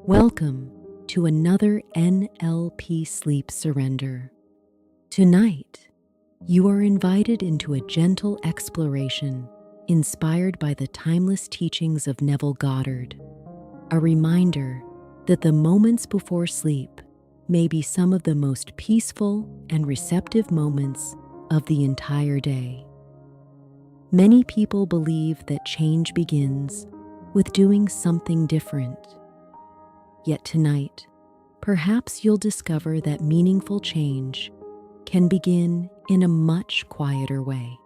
Welcome to another NLP Sleep Surrender. Tonight, you are invited into a gentle exploration inspired by the timeless teachings of Neville Goddard, a reminder that the moments before sleep may be some of the most peaceful and receptive moments of the entire day. Many people believe that change begins with doing something different. Yet tonight, perhaps you'll discover that meaningful change can begin in a much quieter way,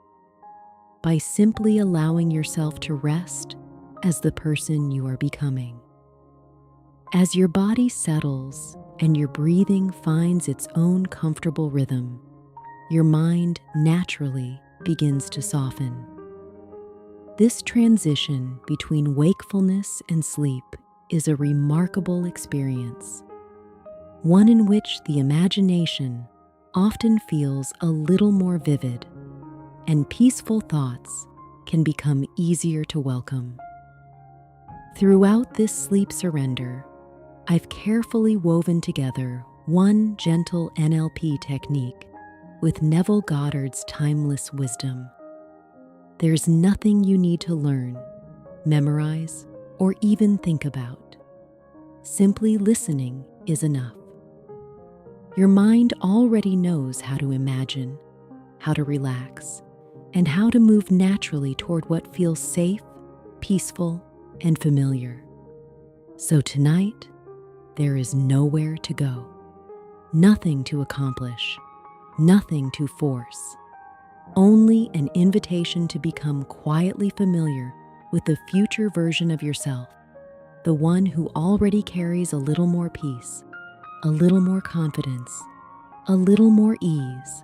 by simply allowing yourself to rest as the person you are becoming. As your body settles and your breathing finds its own comfortable rhythm, your mind naturally begins to soften. This transition between wakefulness and sleep is a remarkable experience, one in which the imagination often feels a little more vivid, and peaceful thoughts can become easier to welcome. Throughout this sleep surrender, I've carefully woven together one gentle NLP technique with Neville Goddard's timeless wisdom. There's nothing you need to learn, memorize, or even think about. Simply listening is enough. Your mind already knows how to imagine, how to relax, and how to move naturally toward what feels safe, peaceful, and familiar. So tonight, there is nowhere to go, nothing to accomplish, nothing to force, only an invitation to become quietly familiar with the future version of yourself, the one who already carries a little more peace, a little more confidence, a little more ease.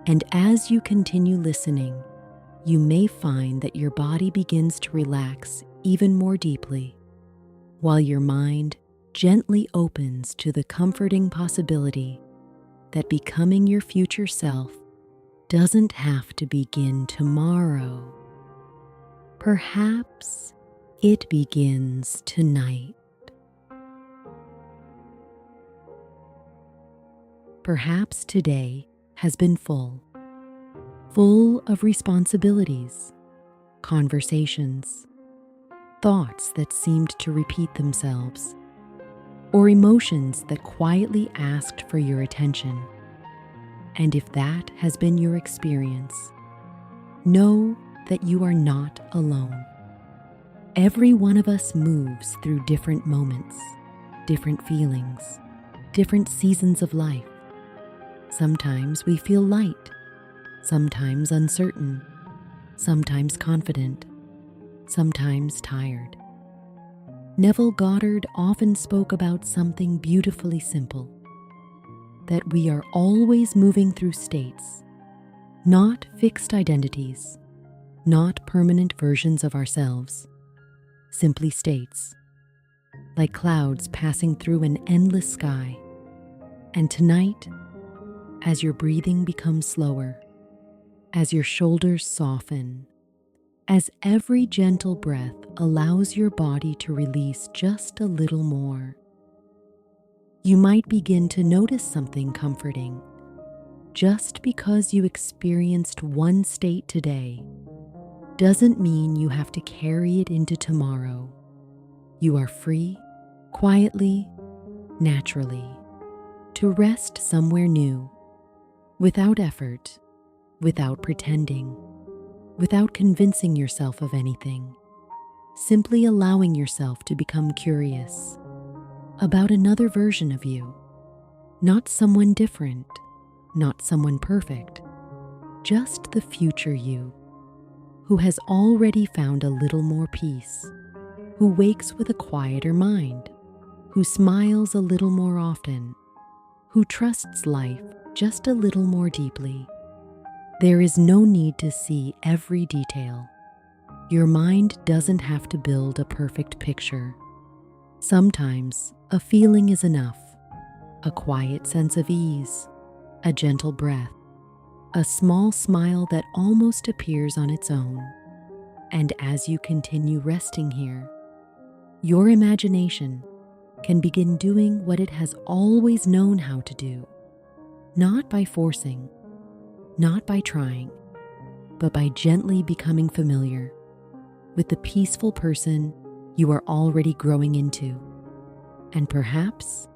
And as you continue listening, you may find that your body begins to relax even more deeply, while your mind gently opens to the comforting possibility that becoming your future self doesn't have to begin tomorrow. Perhaps it begins tonight. Perhaps today has been full of responsibilities, conversations, thoughts that seemed to repeat themselves, or emotions that quietly asked for your attention. And if that has been your experience, know that you are not alone. Every one of us moves through different moments, different feelings, different seasons of life. Sometimes we feel light, sometimes uncertain, sometimes confident, sometimes tired. Neville Goddard often spoke about something beautifully simple, that we are always moving through states, not fixed identities, not permanent versions of ourselves, simply states, like clouds passing through an endless sky. And tonight, as your breathing becomes slower, as your shoulders soften, as every gentle breath allows your body to release just a little more, you might begin to notice something comforting. Just because you experienced one state today doesn't mean you have to carry it into tomorrow. You are free, quietly, naturally, to rest somewhere new, without effort, without pretending, without convincing yourself of anything, simply allowing yourself to become curious about another version of you, not someone different, not someone perfect, just the future you, who has already found a little more peace, who wakes with a quieter mind, who smiles a little more often, who trusts life just a little more deeply. There is no need to see every detail. Your mind doesn't have to build a perfect picture. Sometimes a feeling is enough, a quiet sense of ease, a gentle breath, a small smile that almost appears on its own. And as you continue resting here, your imagination can begin doing what it has always known how to do, not by forcing, not by trying, but by gently becoming familiar with the peaceful person you are already growing into, and perhaps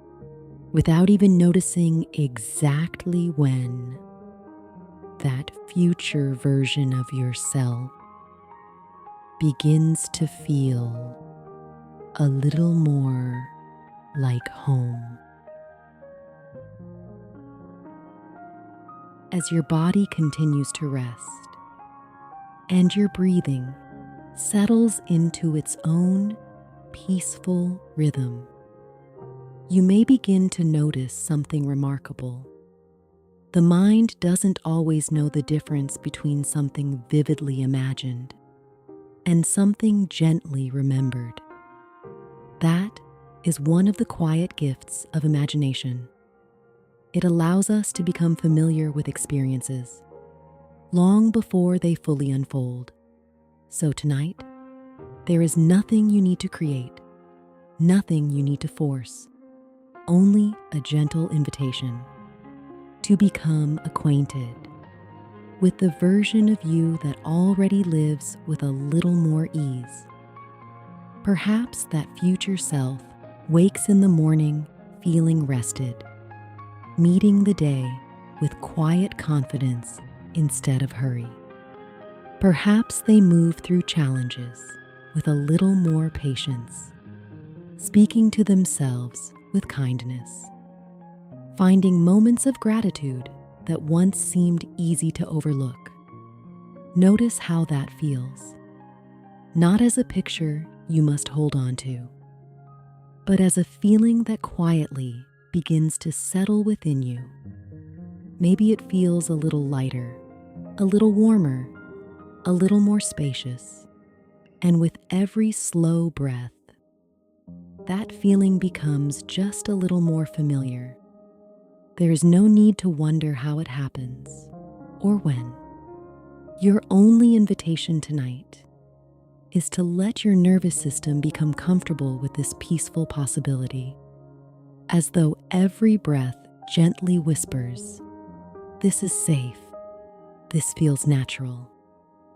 without even noticing exactly when, that future version of yourself begins to feel a little more like home. As your body continues to rest and your breathing settles into its own peaceful rhythm, you may begin to notice something remarkable. The mind doesn't always know the difference between something vividly imagined and something gently remembered. That is one of the quiet gifts of imagination. It allows us to become familiar with experiences long before they fully unfold. So tonight, there is nothing you need to create, nothing you need to force, only a gentle invitation to become acquainted with the version of you that already lives with a little more ease. Perhaps that future self wakes in the morning feeling rested, meeting the day with quiet confidence instead of hurry. Perhaps they move through challenges with a little more patience, speaking to themselves with kindness, finding moments of gratitude that once seemed easy to overlook. Notice how that feels, not as a picture you must hold on to, but as a feeling that quietly begins to settle within you. Maybe it feels a little lighter, a little warmer, a little more spacious, and with every slow breath, that feeling becomes just a little more familiar. There is no need to wonder how it happens or when. Your only invitation tonight is to let your nervous system become comfortable with this peaceful possibility, as though every breath gently whispers, "This is safe. This feels natural.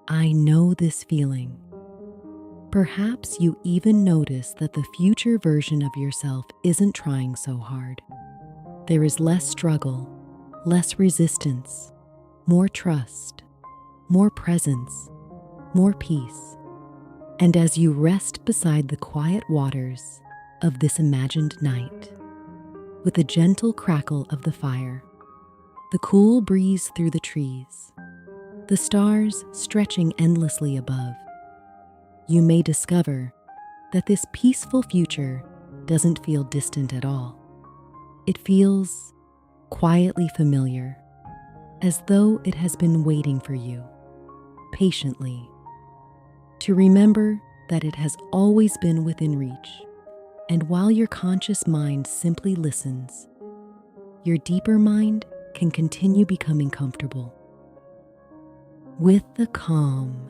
I know this feeling." Perhaps you even notice that the future version of yourself isn't trying so hard. There is less struggle, less resistance, more trust, more presence, more peace. And as you rest beside the quiet waters of this imagined night, with the gentle crackle of the fire, the cool breeze through the trees, the stars stretching endlessly above, you may discover that this peaceful future doesn't feel distant at all. It feels quietly familiar, as though it has been waiting for you, patiently, to remember that it has always been within reach. And while your conscious mind simply listens, your deeper mind can continue becoming comfortable with the calm,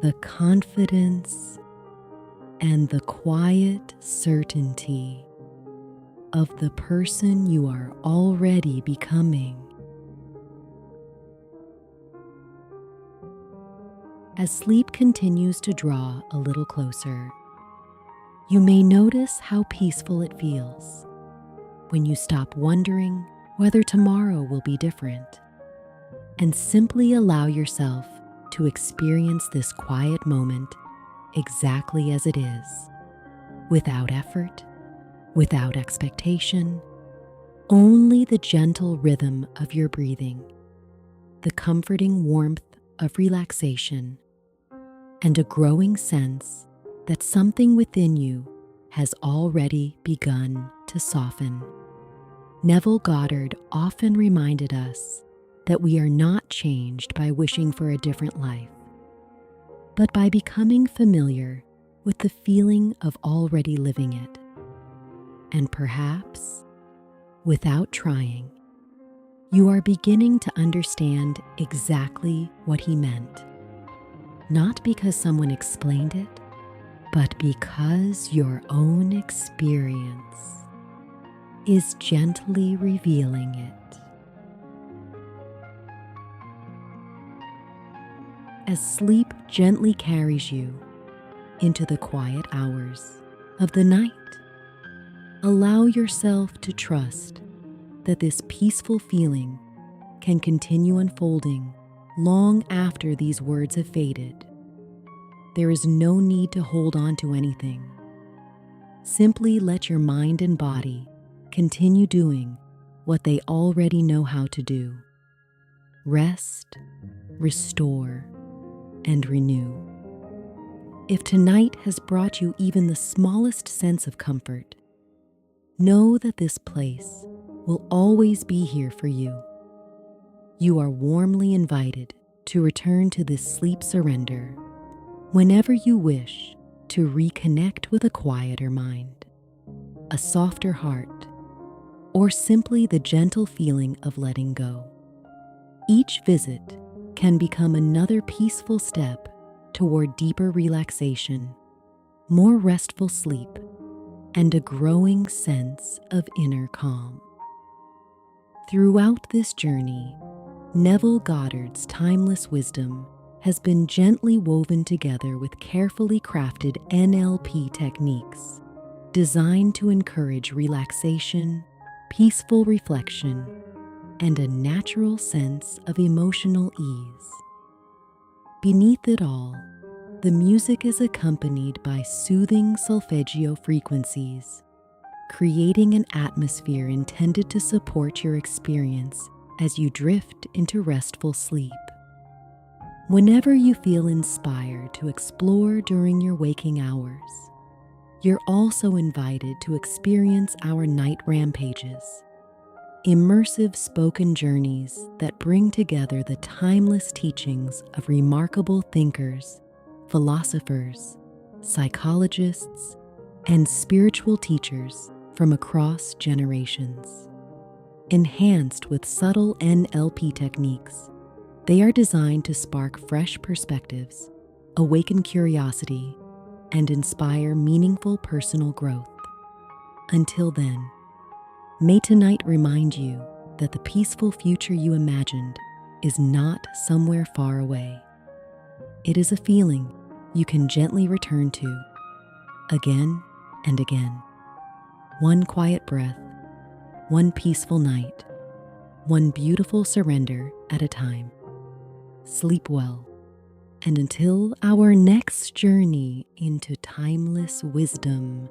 the confidence, and the quiet certainty of the person you are already becoming. As sleep continues to draw a little closer, you may notice how peaceful it feels when you stop wondering whether tomorrow will be different and simply allow yourself to experience this quiet moment exactly as it is, without effort, without expectation, only the gentle rhythm of your breathing, the comforting warmth of relaxation, and a growing sense that something within you has already begun to soften. Neville Goddard often reminded us that we are not changed by wishing for a different life, but by becoming familiar with the feeling of already living it. And perhaps, without trying, you are beginning to understand exactly what he meant. Not because someone explained it, but because your own experience is gently revealing it. As sleep gently carries you into the quiet hours of the night, allow yourself to trust that this peaceful feeling can continue unfolding long after these words have faded. There is no need to hold on to anything. Simply let your mind and body continue doing what they already know how to do. Rest, restore, and renew. If tonight has brought you even the smallest sense of comfort, know that this place will always be here for you. You are warmly invited to return to this sleep surrender whenever you wish to reconnect with a quieter mind, a softer heart, or simply the gentle feeling of letting go. Each visit can become another peaceful step toward deeper relaxation, more restful sleep, and a growing sense of inner calm. Throughout this journey, Neville Goddard's timeless wisdom has been gently woven together with carefully crafted NLP techniques designed to encourage relaxation, peaceful reflection, and a natural sense of emotional ease. Beneath it all, the music is accompanied by soothing solfeggio frequencies, creating an atmosphere intended to support your experience as you drift into restful sleep. Whenever you feel inspired to explore during your waking hours, you're also invited to experience our night rampages, immersive spoken journeys that bring together the timeless teachings of remarkable thinkers, philosophers, psychologists, and spiritual teachers from across generations. Enhanced with subtle NLP techniques, they are designed to spark fresh perspectives, awaken curiosity, and inspire meaningful personal growth. Until then, may tonight remind you that the peaceful future you imagined is not somewhere far away. It is a feeling you can gently return to again and again. One quiet breath, one peaceful night, one beautiful surrender at a time. Sleep well, and until our next journey into timeless wisdom.